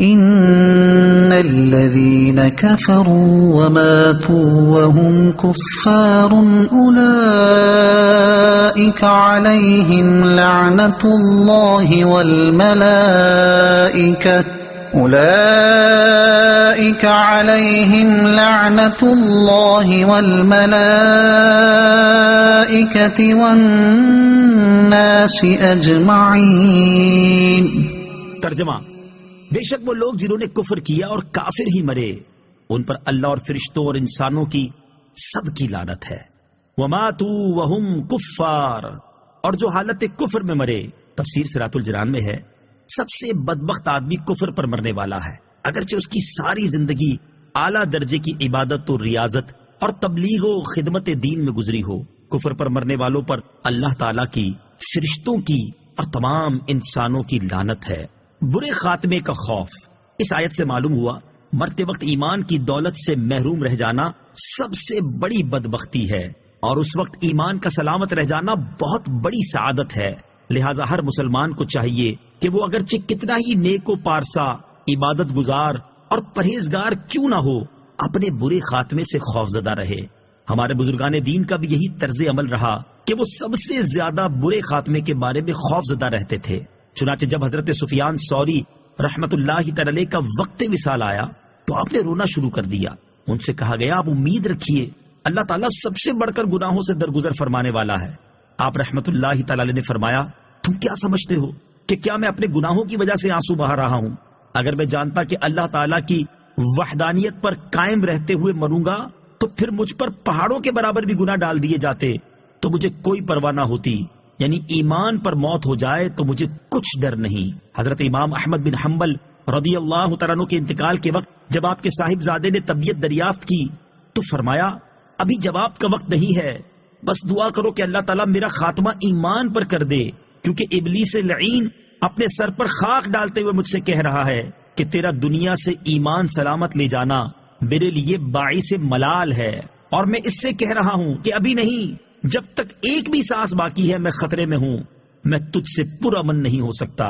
إن الذين كفروا وماتوا وهم كفار أولئك عليهم لعنة الله والملائكة والناس أجمعين. ترجمہ: بے شک وہ لوگ جنہوں نے کفر کیا اور کافر ہی مرے، ان پر اللہ اور فرشتوں اور انسانوں کی سب کی لعنت ہے. وماتوا وهم کفار، اور جو حالت کفر میں مرے. تفسیر صراط الجنان میں ہے سب سے بدبخت آدمی کفر پر مرنے والا ہے، اگرچہ اس کی ساری زندگی اعلیٰ درجے کی عبادت و ریاضت اور تبلیغ و خدمت دین میں گزری ہو. کفر پر مرنے والوں پر اللہ تعالیٰ کی، فرشتوں کی اور تمام انسانوں کی لعنت ہے. برے خاتمے کا خوف. اس آیت سے معلوم ہوا مرتے وقت ایمان کی دولت سے محروم رہ جانا سب سے بڑی بدبختی ہے، اور اس وقت ایمان کا سلامت رہ جانا بہت بڑی سعادت ہے. لہذا ہر مسلمان کو چاہیے کہ وہ اگرچہ کتنا ہی نیک و پارسا، عبادت گزار اور پرہیزگار کیوں نہ ہو، اپنے برے خاتمے سے خوفزدہ رہے. ہمارے بزرگان دین کا بھی یہی طرز عمل رہا کہ وہ سب سے زیادہ برے خاتمے کے بارے میں خوفزدہ رہتے تھے. چنانچہ جب حضرت سفیان ثوری رحمت اللہ تعالی کا وقت وصال آیا تو آپ نے رونا شروع کر دیا. ان سے کہا گیا آپ امید رکھیے، اللہ تعالیٰ سب سے بڑھ کر گناہوں سے درگزر فرمانے والا ہے. آپ رحمت اللہ تعالی نے فرمایا تم کیا سمجھتے ہو کہ کیا میں اپنے گناہوں کی وجہ سے آنسو بہا رہا ہوں؟ اگر میں جانتا کہ اللہ تعالیٰ کی وحدانیت پر قائم رہتے ہوئے مروں گا تو پھر مجھ پر پہاڑوں کے برابر بھی گناہ ڈال دیے جاتے تو مجھے کوئی پرواہ نہ ہوتی. یعنی ایمان پر موت ہو جائے تو مجھے کچھ ڈر نہیں. حضرت امام احمد بن حنبل رضی اللہ تعالیٰ عنہ کے انتقال کے وقت جب آپ کے صاحبزادے نے طبیعت دریافت کی تو فرمایا ابھی جواب کا وقت نہیں ہے، بس دعا کرو کہ اللہ تعالیٰ میرا خاتمہ ایمان پر کر دے، کیونکہ ابلیس لعین اپنے سر پر خاک ڈالتے ہوئے مجھ سے کہہ رہا ہے کہ تیرا دنیا سے ایمان سلامت لے جانا میرے لیے باعث ملال ہے، اور میں اس سے کہہ رہا ہوں کہ ابھی نہیں، جب تک ایک بھی سانس باقی ہے میں خطرے میں ہوں، میں تجھ سے پرامن نہیں ہو سکتا.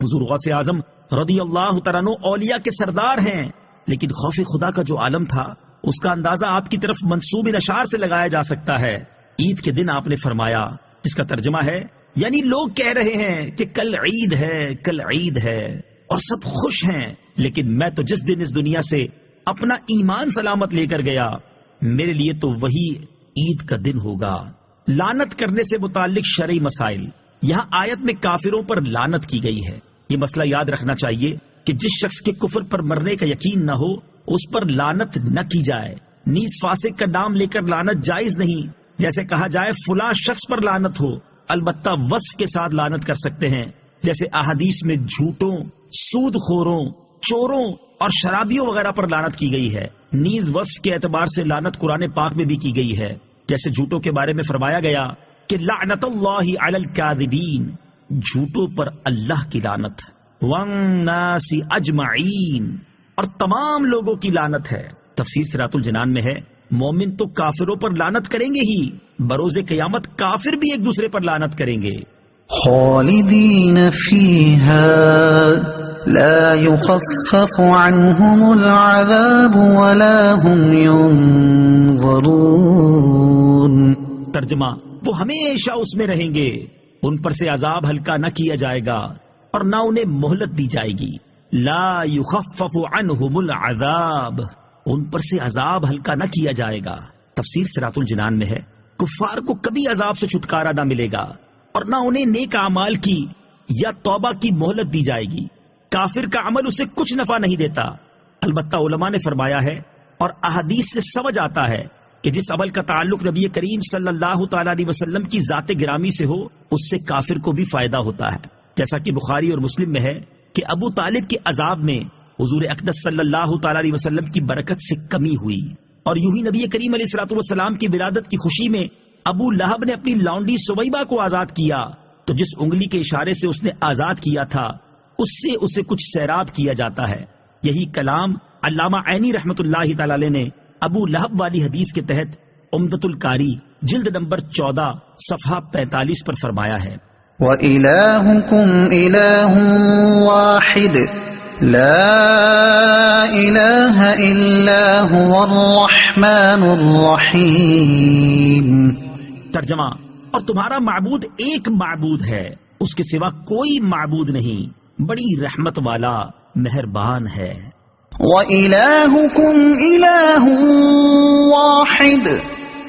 حضور غوث اعظم رضی اللہ تعالیٰ عنہ اولیاء کے سردار ہیں، لیکن خوف خدا کا جو عالم تھا اس کا اندازہ آپ کی طرف منسوب اشعار سے لگایا جا سکتا ہے. عید کے دن آپ نے فرمایا، جس کا ترجمہ ہے یعنی لوگ کہہ رہے ہیں کہ کل عید ہے، کل عید ہے، اور سب خوش ہیں، لیکن میں تو جس دن اس دنیا سے اپنا ایمان سلامت لے کر گیا میرے لیے تو وہی عید کا دن ہوگا. لعنت کرنے سے متعلق شرعی مسائل. یہاں آیت میں کافروں پر لعنت کی گئی ہے. یہ مسئلہ یاد رکھنا چاہیے کہ جس شخص کے کفر پر مرنے کا یقین نہ ہو اس پر لعنت نہ کی جائے. نیز فاسق کا نام لے کر لعنت جائز نہیں، جیسے کہا جائے فلاں شخص پر لعنت ہو. البتہ وصف کے ساتھ لعنت کر سکتے ہیں، جیسے احادیث میں جھوٹوں، سود خوروں، چوروں اور شرابیوں وغیرہ پر لعنت کی گئی ہے. نیز وصف کے اعتبار سے لعنت قرآن پاک میں بھی کی گئی ہے، جیسے جھوٹوں کے بارے میں فرمایا گیا کہ لعنت اللہ علی الکاذبین، جھوٹوں پر اللہ کی لعنت، والناس اجمعین، اور تمام لوگوں کی لعنت ہے. تفسیر صراط الجنان میں ہے مومن تو کافروں پر لعنت کریں گے ہی، بروز قیامت کافر بھی ایک دوسرے پر لعنت کریں گے. خالدین فیہا لا يخفف عنهم العذاب ولا هم ينظرون. ترجمہ: وہ ہمیشہ اس میں رہیں گے، ان پر سے عذاب ہلکا نہ کیا جائے گا اور نہ انہیں مہلت دی جائے گی. لا يخفف عنهم العذاب، ان پر سے عذاب ہلکا نہ کیا جائے گا. تفسیر صراط الجنان میں ہے کفار کو کبھی عذاب سے چھٹکارا نہ ملے گا اور نہ انہیں نیک اعمال کی یا توبہ کی مہلت دی جائے گی. کافر کا عمل اسے کچھ نفع نہیں دیتا. البتہ علماء نے فرمایا ہے اور احادیث سے سمجھ آتا ہے کہ جس عمل کا تعلق نبی کریم صلی اللہ تعالی علیہ وسلم کی ذات گرامی سے ہو اس سے کافر کو بھی فائدہ ہوتا ہے. جیسا کہ بخاری اور مسلم میں ہے کہ ابو طالب کے عذاب میں حضور اقدس صلی اللہ تعالی علیہ وسلم کی برکت سے کمی ہوئی، اور یوں ہی نبی کریم علیہ الصلوۃ والسلام کی ولادت کی خوشی میں ابو لہب نے اپنی لونڈی سویبہ کو آزاد کیا، تو جس انگلی کے اشارے سے اس نے آزاد کیا تھا اس سے اسے کچھ سیراب کیا جاتا ہے. یہی کلام علامہ عینی رحمت اللہ تعالی علیہ نے ابو لہب والی حدیث کے تحت عمدۃ القاری جلد نمبر 14 صفحہ 45 پر فرمایا ہے. وَإِلَٰهُكُمْ إِلَٰهٌ وَاحِدٌ لا الہ الا هو الرحمن الرحیم۔ ترجمہ، اور تمہارا معبود ایک معبود ہے، اس کے سوا کوئی معبود نہیں، بڑی رحمت والا مہربان ہے۔ وَإِلَٰهُكُمْ إِلَٰهٌ وَاحِدٌ،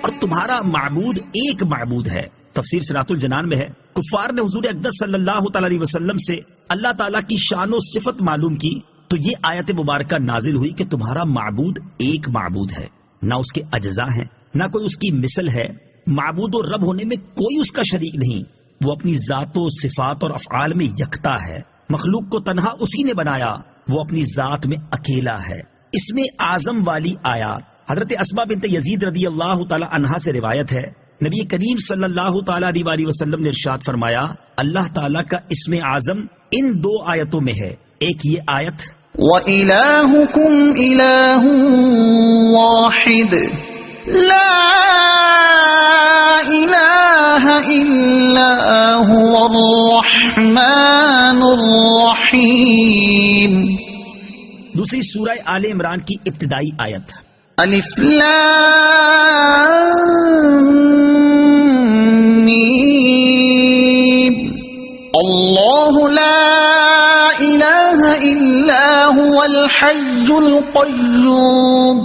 اور تمہارا معبود ایک معبود ہے۔ تفسیر صراط الجنان میں ہے، کفار نے حضور اقدس صلی اللہ تعالی علیہ وسلم سے اللہ تعالیٰ کی شان و صفت معلوم کی تو یہ آیت مبارکہ نازل ہوئی کہ تمہارا معبود ایک معبود ہے، نہ اس کے اجزاء ہیں، نہ کوئی اس کی مثل ہے۔ معبود و رب ہونے میں کوئی اس کا شریک نہیں، وہ اپنی ذات و صفات اور افعال میں یکتا ہے۔ مخلوق کو تنہا اسی نے بنایا، وہ اپنی ذات میں اکیلا ہے۔ اس میں اعظم والی آیات حضرت اسماء بنت یزید رضی اللہ تعالی عنہا سے روایت ہے، نبی کریم صلی اللہ تعالی علیہ وسلم نے ارشاد فرمایا، اللہ تعالیٰ کا اسم اعظم ان دو آیتوں میں ہے۔ ایک یہ آیت وَإِلَٰهُكُمْ إِلَٰهٌ وَاحِدٌ لَا إِلَٰهَ إِلَّا هُوَ الرَّحْمَٰنُ الرَّحِيمُ۔ دوسری سورہ آل عمران کی ابتدائی آیت الف لام میم اللہ لا الہ الا هو الحی القیوم